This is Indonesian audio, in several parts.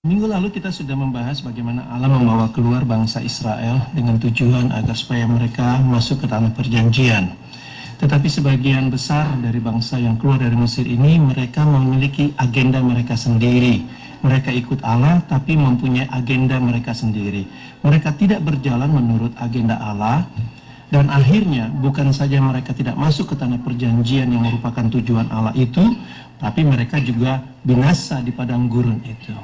Minggu lalu kita sudah membahas bagaimana Allah membawa keluar bangsa Israel dengan tujuan agar supaya mereka masuk ke tanah perjanjian. Tetapi sebagian besar dari bangsa yang keluar dari Mesir ini, mereka memiliki agenda mereka sendiri. Mereka ikut Allah tapi mempunyai agenda mereka sendiri. Mereka tidak berjalan menurut agenda Allah. Dan akhirnya bukan saja mereka tidak masuk ke tanah perjanjian yang merupakan tujuan Allah itu, tapi mereka juga binasa di padang gurun itu.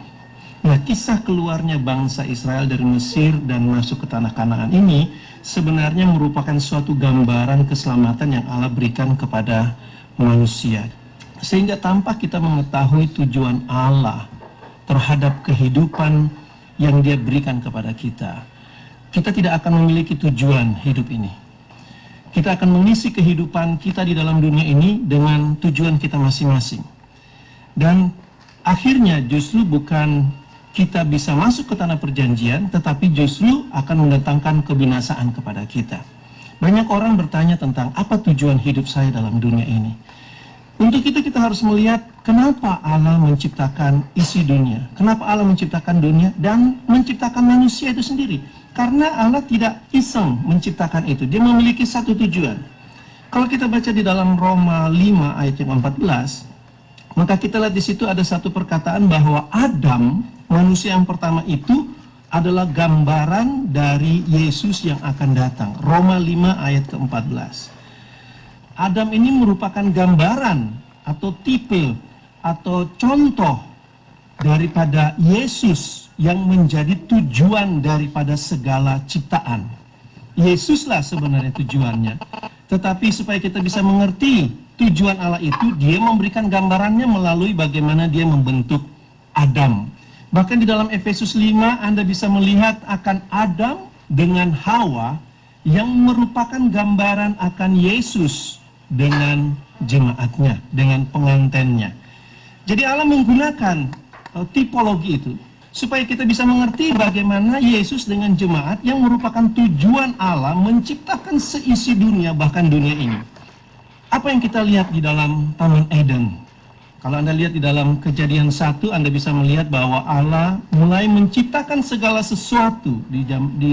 Nah, kisah keluarnya bangsa Israel dari Mesir dan masuk ke tanah Kanaan ini sebenarnya merupakan suatu gambaran keselamatan yang Allah berikan kepada manusia. Sehingga tanpa kita mengetahui tujuan Allah terhadap kehidupan yang Dia berikan kepada kita, kita tidak akan memiliki tujuan hidup ini. Kita akan mengisi kehidupan kita di dalam dunia ini dengan tujuan kita masing-masing. Dan akhirnya justru bukan kita bisa masuk ke tanah perjanjian, tetapi justru akan mendatangkan kebinasaan kepada kita. Banyak orang bertanya tentang apa tujuan hidup saya dalam dunia ini. Untuk itu kita harus melihat kenapa Allah menciptakan isi dunia, kenapa Allah menciptakan dunia dan menciptakan manusia itu sendiri. Karena Allah tidak iseng menciptakan itu, Dia memiliki satu tujuan. Kalau kita baca di dalam Roma 5 ayat yang 14, maka kita lihat di situ ada satu perkataan bahwa Adam, manusia yang pertama itu adalah gambaran dari Yesus yang akan datang. Roma 5 ayat ke-14. Adam ini merupakan gambaran atau tipe atau contoh daripada Yesus yang menjadi tujuan daripada segala ciptaan. Yesuslah sebenarnya tujuannya. Tetapi supaya kita bisa mengerti tujuan Allah itu, Dia memberikan gambarannya melalui bagaimana Dia membentuk Adam. Bahkan di dalam Efesus 5 Anda bisa melihat akan Adam dengan Hawa yang merupakan gambaran akan Yesus dengan jemaatnya, dengan pengantinnya. Jadi Allah menggunakan tipologi itu supaya kita bisa mengerti bagaimana Yesus dengan jemaat yang merupakan tujuan Allah menciptakan seisi dunia, bahkan dunia ini. Apa yang kita lihat di dalam Taman Eden? Kalau Anda lihat di dalam Kejadian 1, Anda bisa melihat bahwa Allah mulai menciptakan segala sesuatu di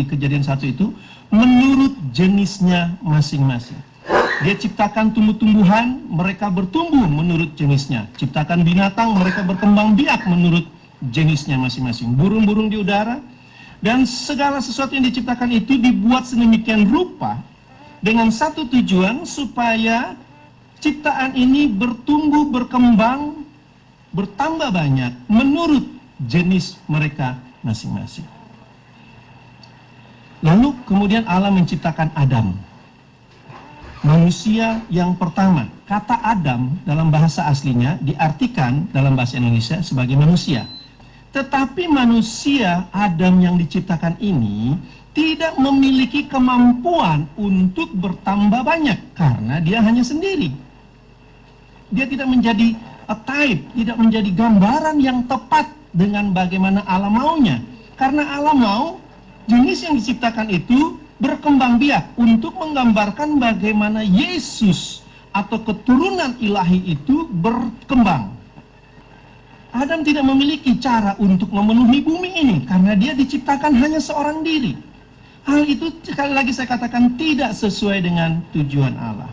Kejadian 1 itu menurut jenisnya masing-masing. Dia ciptakan tumbuh-tumbuhan, mereka bertumbuh menurut jenisnya. Ciptakan binatang, mereka berkembang biak menurut jenisnya masing-masing. Burung-burung di udara, dan segala sesuatu yang diciptakan itu dibuat sedemikian rupa dengan satu tujuan supaya ciptaan ini bertumbuh, berkembang, bertambah banyak menurut jenis mereka masing-masing. Lalu kemudian Allah menciptakan Adam, manusia yang pertama. Kata Adam dalam bahasa aslinya diartikan dalam bahasa Indonesia sebagai manusia. Tetapi manusia Adam yang diciptakan ini tidak memiliki kemampuan untuk bertambah banyak karena dia hanya sendiri. Dia tidak menjadi a type, tidak menjadi gambaran yang tepat dengan bagaimana Allah maunya. Karena Allah mau jenis yang diciptakan itu berkembang biak untuk menggambarkan bagaimana Yesus atau keturunan ilahi itu berkembang. Adam tidak memiliki cara untuk memenuhi bumi ini karena dia diciptakan hanya seorang diri. Hal itu sekali lagi saya katakan tidak sesuai dengan tujuan Allah.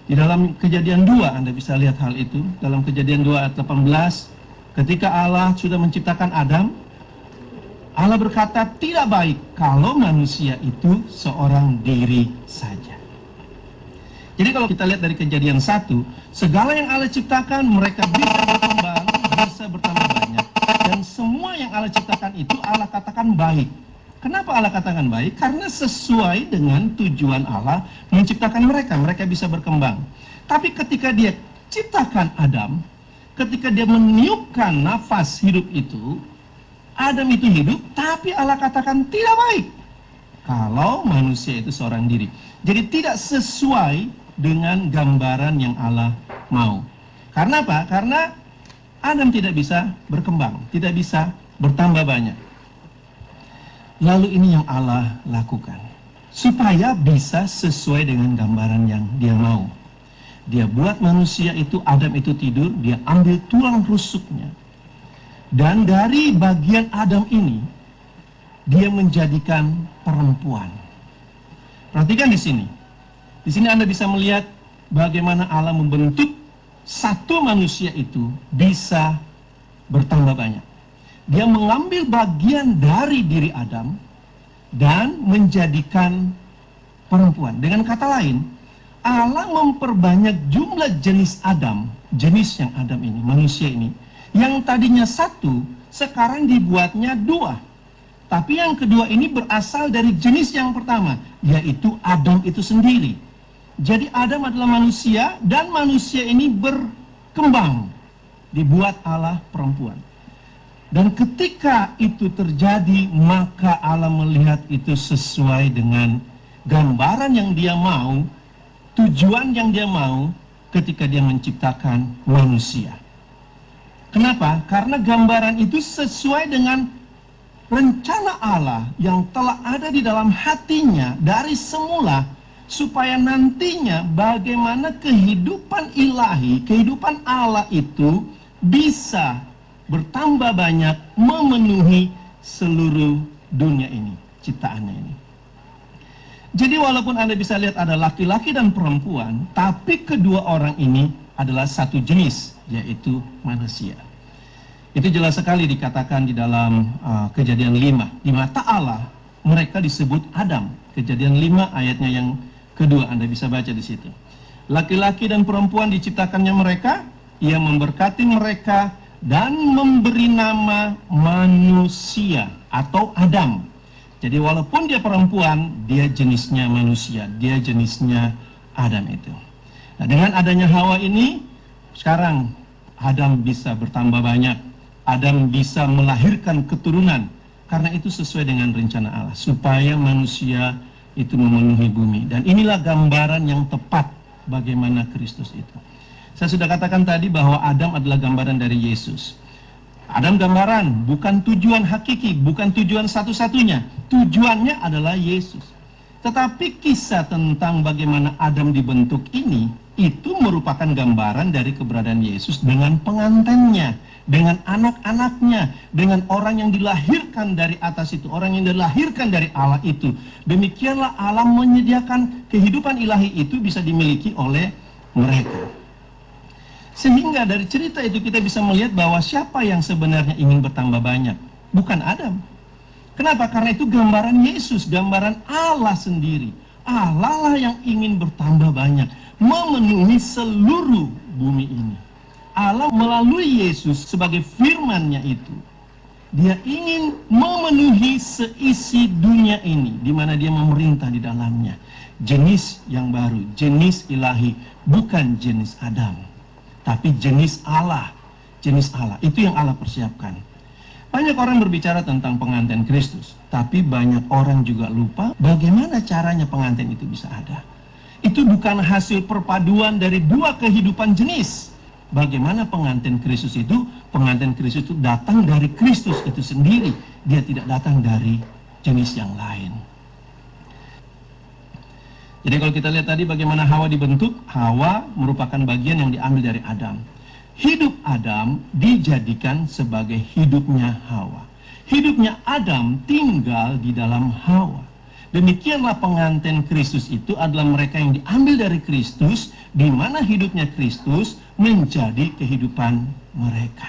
Di dalam Kejadian 2 Anda bisa lihat hal itu. Dalam Kejadian 2 ayat 18, ketika Allah sudah menciptakan Adam, Allah berkata tidak baik kalau manusia itu seorang diri saja. Jadi kalau kita lihat dari Kejadian 1, segala yang Allah ciptakan mereka bisa berkembang, bisa bertambah banyak. Dan semua yang Allah ciptakan itu Allah katakan baik. Kenapa Allah katakan baik? Karena sesuai dengan tujuan Allah menciptakan mereka. Mereka bisa berkembang. Tapi ketika Dia ciptakan Adam, ketika Dia meniupkan nafas hidup itu, Adam itu hidup, tapi Allah katakan tidak baik kalau manusia itu seorang diri. Jadi tidak sesuai dengan gambaran yang Allah mau. Karena apa? Karena Adam tidak bisa berkembang, tidak bisa bertambah banyak. Lalu ini yang Allah lakukan supaya bisa sesuai dengan gambaran yang Dia mau. Dia buat manusia itu, Adam itu tidur, Dia ambil tulang rusuknya, Dan dari bagian Adam ini, dia menjadikan perempuan. Perhatikan di sini. Di sini Anda bisa melihat bagaimana Allah membentuk satu manusia itu bisa bertambah banyak. Dia mengambil bagian dari diri Adam dan menjadikan perempuan. Dengan kata lain, Allah memperbanyak jumlah jenis Adam, jenis yang Adam ini, manusia ini, yang tadinya satu, sekarang dibuatnya dua. Tapi yang kedua ini berasal dari jenis yang pertama, yaitu Adam itu sendiri. Jadi Adam adalah manusia, dan manusia ini berkembang. Dibuat Allah perempuan. Dan ketika itu terjadi, maka Allah melihat itu sesuai dengan gambaran yang dia mau, tujuan yang dia mau ketika dia menciptakan manusia. Kenapa? Karena gambaran itu sesuai dengan rencana Allah yang telah ada di dalam hatinya dari semula, supaya nantinya bagaimana kehidupan ilahi, kehidupan Allah itu bisa bertambah banyak, memenuhi seluruh dunia ini, ciptaannya ini. Jadi walaupun Anda bisa lihat ada laki-laki dan perempuan, tapi kedua orang ini adalah satu jenis, yaitu manusia. Itu jelas sekali dikatakan di dalam Kejadian 5. Di mata Allah, mereka disebut Adam. Kejadian 5 ayatnya yang kedua, Anda bisa baca di situ. Laki-laki dan perempuan diciptakannya mereka, ia memberkati mereka dan memberi nama manusia atau Adam. Jadi walaupun dia perempuan, dia jenisnya manusia, dia jenisnya Adam itu. Nah, dengan adanya Hawa ini, sekarang Adam bisa bertambah banyak. Adam bisa melahirkan keturunan, karena itu sesuai dengan rencana Allah, supaya manusia itu memenuhi bumi. Dan inilah gambaran yang tepat bagaimana Kristus itu. Saya sudah katakan tadi bahwa Adam adalah gambaran dari Yesus. Adam gambaran, bukan tujuan hakiki, bukan tujuan satu-satunya. Tujuannya adalah Yesus. Tetapi kisah tentang bagaimana Adam dibentuk ini, itu merupakan gambaran dari keberadaan Yesus dengan pengantinnya, dengan anak-anaknya, dengan orang yang dilahirkan dari atas itu, orang yang dilahirkan dari Allah itu. Demikianlah Allah menyediakan kehidupan ilahi itu bisa dimiliki oleh mereka. Sehingga dari cerita itu kita bisa melihat bahwa siapa yang sebenarnya ingin bertambah banyak? Bukan Adam. Kenapa? Karena itu gambaran Yesus, gambaran Allah sendiri. Allah lah yang ingin bertambah banyak, memenuhi seluruh bumi ini. Allah melalui Yesus sebagai firman-Nya itu, dia ingin memenuhi seisi dunia ini, di mana dia memerintah di dalamnya. Jenis yang baru, jenis ilahi, bukan jenis Adam, tapi jenis Allah. Jenis Allah, itu yang Allah persiapkan. Banyak orang berbicara tentang pengantin Kristus, tapi banyak orang juga lupa bagaimana caranya pengantin itu bisa ada. Itu bukan hasil perpaduan dari dua kehidupan jenis. Bagaimana pengantin Kristus itu? Pengantin Kristus itu datang dari Kristus itu sendiri. Dia tidak datang dari jenis yang lain. Jadi kalau kita lihat tadi bagaimana Hawa dibentuk, Hawa merupakan bagian yang diambil dari Adam. Hidup Adam dijadikan sebagai hidupnya Hawa. Hidupnya Adam tinggal di dalam Hawa. Demikianlah pengantin Kristus itu adalah mereka yang diambil dari Kristus, di mana hidupnya Kristus menjadi kehidupan mereka.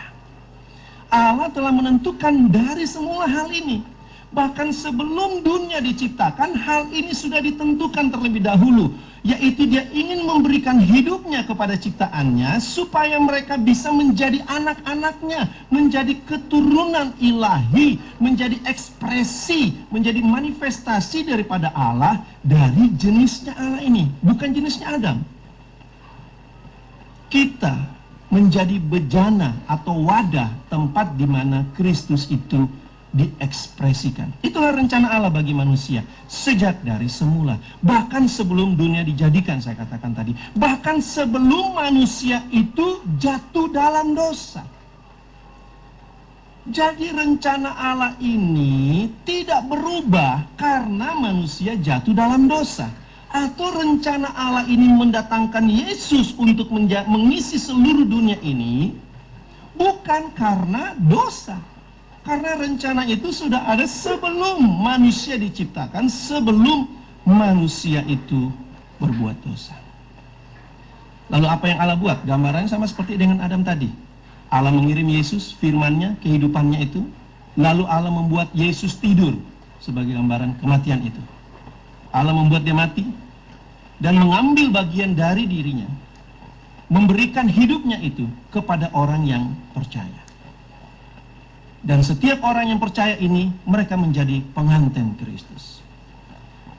Allah telah menentukan dari semua hal ini. Bahkan sebelum dunia diciptakan, hal ini sudah ditentukan terlebih dahulu, yaitu dia ingin memberikan hidupnya kepada ciptaannya, supaya mereka bisa menjadi anak-anaknya, menjadi keturunan ilahi, menjadi ekspresi, menjadi manifestasi daripada Allah dari jenisnya Allah ini, bukan jenisnya Adam. Kita menjadi bejana atau wadah, tempat di mana Kristus itu diekspresikan. Itulah rencana Allah bagi manusia sejak dari semula. Bahkan sebelum dunia dijadikan, saya katakan tadi. Bahkan sebelum manusia itu jatuh dalam dosa. Jadi rencana Allah ini tidak berubah karena manusia jatuh dalam dosa. Atau rencana Allah ini mendatangkan Yesus untuk mengisi seluruh dunia ini Bukan karena dosa. Karena rencana itu sudah ada sebelum manusia diciptakan, sebelum manusia itu berbuat dosa. Lalu apa yang Allah buat? Gambarannya sama seperti dengan Adam tadi. Allah mengirim Yesus, firman-Nya, kehidupannya itu. Lalu Allah membuat Yesus tidur sebagai gambaran kematian itu. Allah membuat dia mati dan mengambil bagian dari dirinya, memberikan hidupnya itu kepada orang yang percaya. Dan setiap orang yang percaya ini, mereka menjadi pengantin Kristus.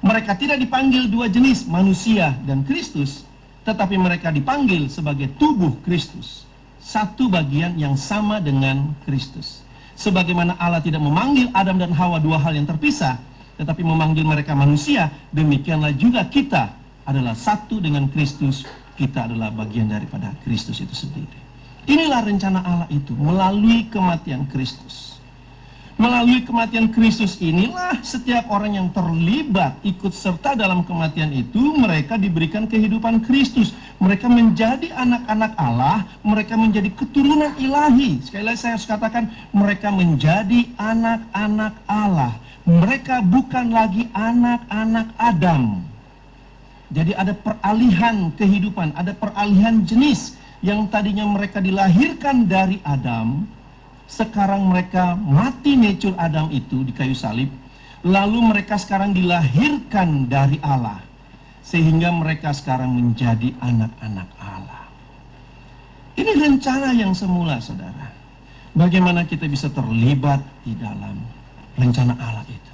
Mereka tidak dipanggil dua jenis, manusia dan Kristus, tetapi mereka dipanggil sebagai tubuh Kristus. Satu bagian yang sama dengan Kristus. Sebagaimana Allah tidak memanggil Adam dan Hawa dua hal yang terpisah, tetapi memanggil mereka manusia, demikianlah juga kita adalah satu dengan Kristus. Kita adalah bagian daripada Kristus itu sendiri. Inilah rencana Allah itu melalui kematian Kristus. Melalui kematian Kristus inilah setiap orang yang terlibat ikut serta dalam kematian itu, mereka diberikan kehidupan Kristus. Mereka menjadi anak-anak Allah, mereka menjadi keturunan ilahi. Sekali lagi saya harus katakan, mereka menjadi anak-anak Allah. Mereka bukan lagi anak-anak Adam. Jadi ada peralihan kehidupan, ada peralihan jenis. Yang tadinya mereka dilahirkan dari Adam, sekarang mereka mati nature Adam itu di kayu salib, lalu mereka sekarang dilahirkan dari Allah, sehingga mereka sekarang menjadi anak-anak Allah. Ini rencana yang semula, saudara. Bagaimana kita bisa terlibat di dalam rencana Allah itu.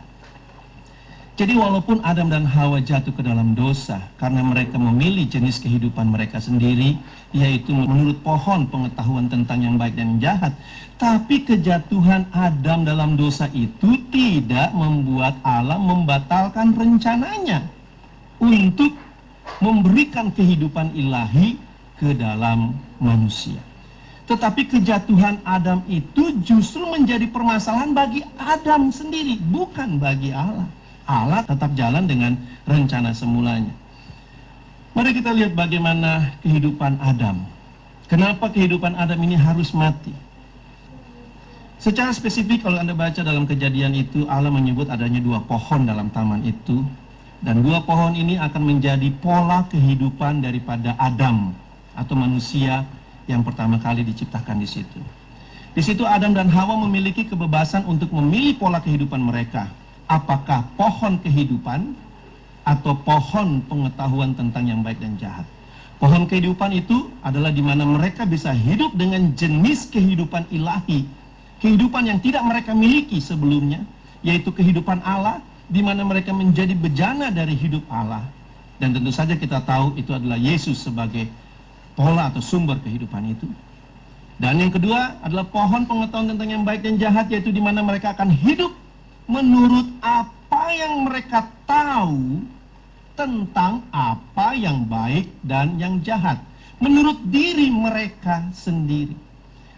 Jadi walaupun Adam dan Hawa jatuh ke dalam dosa karena mereka memilih jenis kehidupan mereka sendiri, yaitu menurut pohon pengetahuan tentang yang baik dan yang jahat, tapi kejatuhan Adam dalam dosa itu tidak membuat Allah membatalkan rencananya untuk memberikan kehidupan ilahi ke dalam manusia. Tetapi kejatuhan Adam itu justru menjadi permasalahan bagi Adam sendiri, bukan bagi Allah. Allah tetap jalan dengan rencana semulanya. Mari kita lihat bagaimana kehidupan Adam. Kenapa kehidupan Adam ini harus mati? Secara spesifik kalau Anda baca dalam Kejadian itu, Allah menyebut adanya dua pohon dalam taman itu. Dan dua pohon ini akan menjadi pola kehidupan daripada Adam atau manusia yang pertama kali diciptakan di situ. Di situ Adam dan Hawa memiliki kebebasan untuk memilih pola kehidupan mereka. Apakah pohon kehidupan atau pohon pengetahuan tentang yang baik dan jahat. Pohon kehidupan itu adalah di mana mereka bisa hidup dengan jenis kehidupan ilahi, kehidupan yang tidak mereka miliki sebelumnya, yaitu kehidupan Allah, di mana mereka menjadi bejana dari hidup Allah. Dan tentu saja kita tahu itu adalah Yesus sebagai pola atau sumber kehidupan itu. Dan yang kedua adalah pohon pengetahuan tentang yang baik dan jahat, yaitu di mana mereka akan hidup menurut apa yang mereka tahu tentang apa yang baik dan yang jahat, menurut diri mereka sendiri.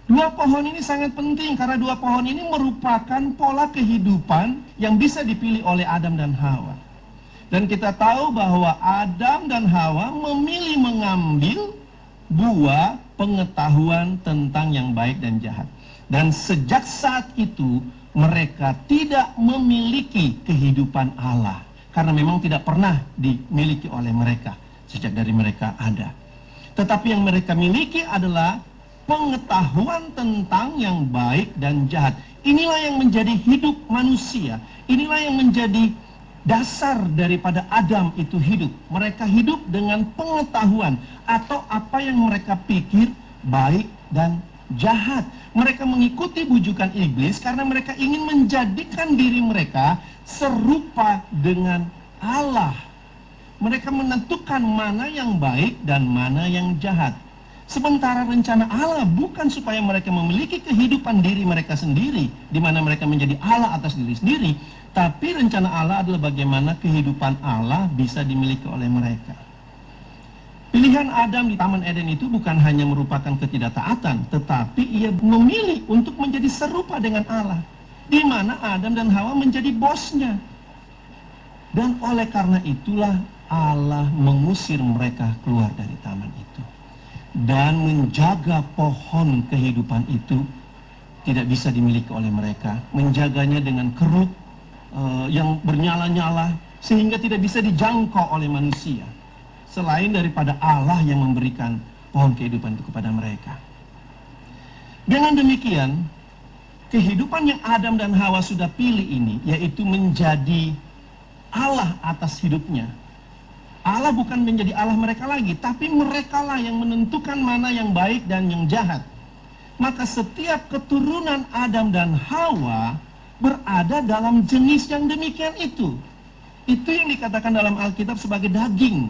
Dua pohon ini sangat penting karena dua pohon ini merupakan pola kehidupan yang bisa dipilih oleh Adam dan Hawa. Dan kita tahu bahwa Adam dan Hawa memilih mengambil buah pengetahuan tentang yang baik dan jahat. Dan sejak saat itu mereka tidak memiliki kehidupan Allah, karena memang tidak pernah dimiliki oleh mereka sejak dari mereka ada. Tetapi yang mereka miliki adalah pengetahuan tentang yang baik dan jahat. Inilah yang menjadi hidup manusia. Inilah yang menjadi dasar daripada Adam itu hidup. Mereka hidup dengan pengetahuan atau apa yang mereka pikir baik dan jahat. Mereka mengikuti bujukan iblis karena mereka ingin menjadikan diri mereka serupa dengan Allah. Mereka menentukan mana yang baik dan mana yang jahat. Sementara rencana Allah bukan supaya mereka memiliki kehidupan diri mereka sendiri, di mana mereka menjadi Allah atas diri sendiri, tapi rencana Allah adalah bagaimana kehidupan Allah bisa dimiliki oleh mereka. Pilihan Adam di Taman Eden itu bukan hanya merupakan ketidaktaatan, tetapi ia memilih untuk menjadi serupa dengan Allah, di mana Adam dan Hawa menjadi bosnya. Dan oleh karena itulah Allah mengusir mereka keluar dari taman itu. dan menjaga pohon kehidupan itu tidak bisa dimiliki oleh mereka. Menjaganya dengan keruk yang bernyala-nyala sehingga tidak bisa dijangkau oleh manusia, selain daripada Allah yang memberikan pohon kehidupan itu kepada mereka. Dengan demikian, kehidupan yang Adam dan Hawa sudah pilih ini, yaitu menjadi Allah atas hidupnya. Allah bukan menjadi Allah mereka lagi, tapi merekalah yang menentukan mana yang baik dan yang jahat. Maka setiap keturunan Adam dan Hawa berada dalam jenis yang demikian itu. Itu yang dikatakan dalam Alkitab sebagai daging.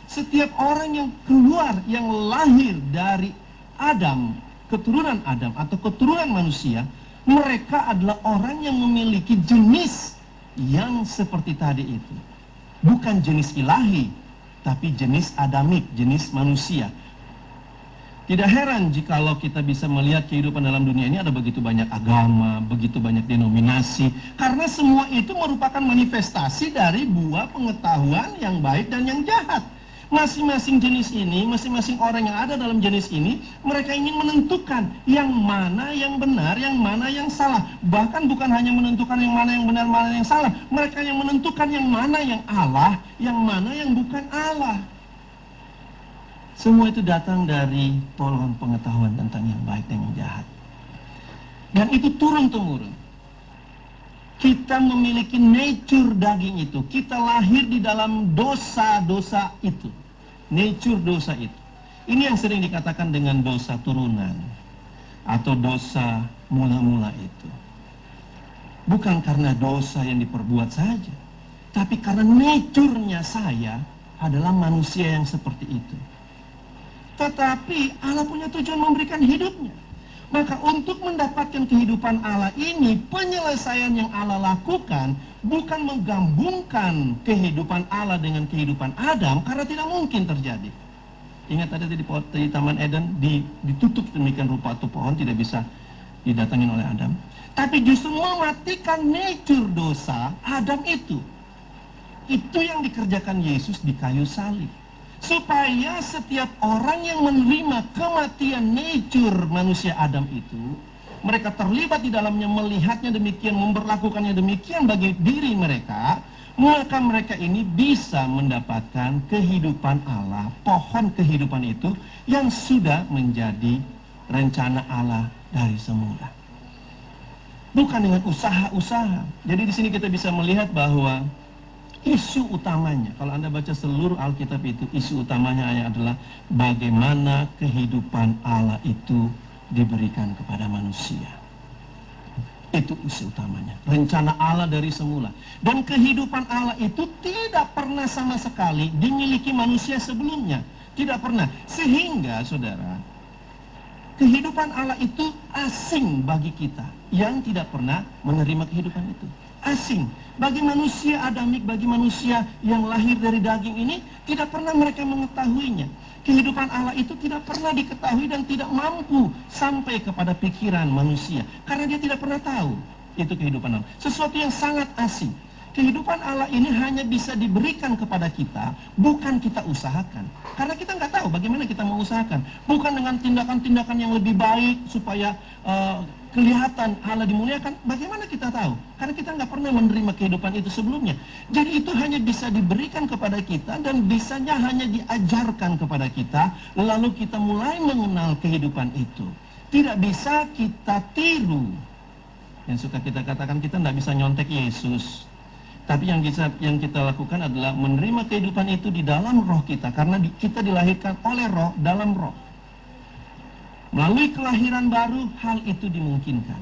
Setiap orang yang keluar, yang lahir dari Adam, keturunan Adam atau keturunan manusia, mereka adalah orang yang memiliki jenis yang seperti tadi itu. Bukan jenis ilahi, tapi jenis adamik, jenis manusia. Tidak heran jikalau kita bisa melihat kehidupan dalam dunia ini ada begitu banyak agama, begitu banyak denominasi, karena semua itu merupakan manifestasi dari buah pengetahuan yang baik dan yang jahat. Masing-masing jenis ini, masing-masing orang yang ada dalam jenis ini, mereka ingin menentukan yang mana yang benar, yang mana yang salah. Bahkan bukan hanya menentukan yang mana yang benar, mana yang salah. Mereka yang menentukan yang mana yang Allah, yang mana yang bukan Allah. Semua itu datang dari pohon pengetahuan tentang yang baik dan yang jahat. Dan itu turun-temurun. Kita memiliki nature daging itu. Kita lahir di dalam dosa-dosa itu. Nature dosa itu. Ini yang sering dikatakan dengan dosa turunan. Atau dosa mula-mula itu. Bukan karena dosa yang diperbuat saja. Tapi karena nature-nya saya adalah manusia yang seperti itu. Tetapi Allah punya tujuan memberikan hidupnya. Maka untuk mendapatkan kehidupan Allah ini, penyelesaian yang Allah lakukan bukan menggabungkan kehidupan Allah dengan kehidupan Adam, karena tidak mungkin terjadi. Ingat ada di Taman Eden ditutup demikian rupa atau pohon tidak bisa didatangin oleh Adam. Tapi justru mematikan nature dosa Adam itu. Itu yang dikerjakan Yesus di kayu salib. Supaya setiap orang yang menerima kematian nature manusia Adam itu, mereka terlibat di dalamnya, melihatnya demikian, memperlakukannya demikian bagi diri mereka, maka mereka ini bisa mendapatkan kehidupan Allah, pohon kehidupan itu yang sudah menjadi rencana Allah dari semula. Bukan dengan usaha-usaha. Jadi di sini kita bisa melihat bahwa isu utamanya, kalau Anda baca seluruh Alkitab itu, isu utamanya adalah bagaimana kehidupan Allah itu diberikan kepada manusia. Itu isu utamanya, rencana Allah dari semula. Dan kehidupan Allah itu tidak pernah sama sekali dimiliki manusia sebelumnya. Tidak pernah. Sehingga, saudara, kehidupan Allah itu asing bagi kita yang tidak pernah menerima kehidupan itu. Asing. Bagi manusia adamik, bagi manusia yang lahir dari daging ini, tidak pernah mereka mengetahuinya. Kehidupan Allah itu tidak pernah diketahui dan tidak mampu sampai kepada pikiran manusia. Karena dia tidak pernah tahu itu kehidupan Allah. Sesuatu yang sangat asing. Kehidupan Allah ini hanya bisa diberikan kepada kita, bukan kita usahakan. Karena kita nggak tahu bagaimana kita mau usahakan. Bukan dengan tindakan-tindakan yang lebih baik supaya kelihatan Allah dimuliakan. Bagaimana kita tahu? Karena kita nggak pernah menerima kehidupan itu sebelumnya. Jadi itu hanya bisa diberikan kepada kita dan bisanya hanya diajarkan kepada kita. Lalu kita mulai mengenal kehidupan itu. Tidak bisa kita tiru. Yang suka kita katakan, kita nggak bisa nyontek Yesus. Tapi yang kita lakukan adalah menerima kehidupan itu di dalam roh kita. Karena kita dilahirkan oleh roh, dalam roh. Melalui kelahiran baru, hal itu dimungkinkan.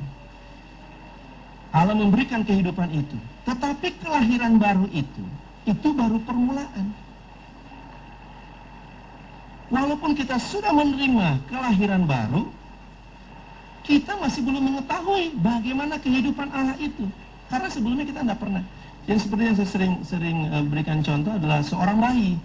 Allah memberikan kehidupan itu. Tetapi kelahiran baru itu baru permulaan. Walaupun kita sudah menerima kelahiran baru, kita masih belum mengetahui bagaimana kehidupan Allah itu. Karena sebelumnya kita tidak pernah. Yang seperti yang saya sering berikan contoh adalah seorang bayi.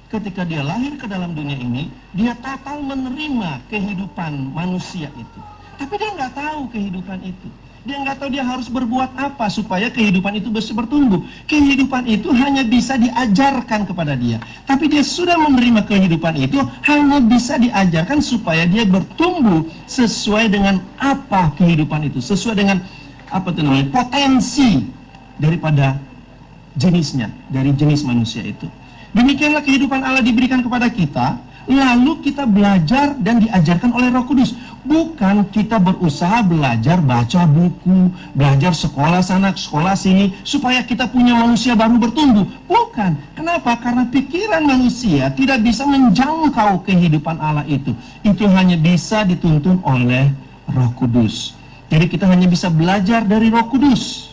Ketika dia lahir ke dalam dunia ini, dia total menerima kehidupan manusia itu. Tapi dia nggak tahu kehidupan itu. Dia nggak tahu dia harus berbuat apa supaya kehidupan itu bisa bertumbuh. Kehidupan itu hanya bisa diajarkan kepada dia. Tapi dia sudah menerima kehidupan itu hanya bisa diajarkan supaya dia bertumbuh sesuai dengan apa kehidupan itu, sesuai dengan apa itu namanya, potensi daripada jenisnya, dari jenis manusia itu. Demikianlah kehidupan Allah diberikan kepada kita, lalu kita belajar dan diajarkan oleh Roh Kudus. Bukan kita berusaha belajar baca buku, belajar sekolah sana, sekolah sini, supaya kita punya manusia baru bertumbuh. Bukan. Kenapa? Karena pikiran manusia tidak bisa menjangkau kehidupan Allah itu. Itu hanya bisa dituntun oleh Roh Kudus. Jadi kita hanya bisa belajar dari Roh Kudus.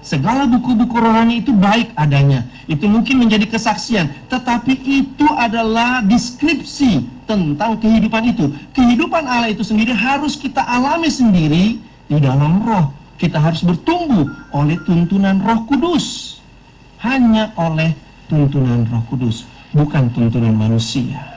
Segala buku-buku rohani itu baik adanya. Itu mungkin menjadi kesaksian. Tetapi itu adalah deskripsi tentang kehidupan itu. Kehidupan Allah itu sendiri harus kita alami sendiri di dalam roh. Kita harus bertumbuh oleh tuntunan Roh Kudus. Hanya oleh tuntunan Roh Kudus. Bukan tuntunan manusia.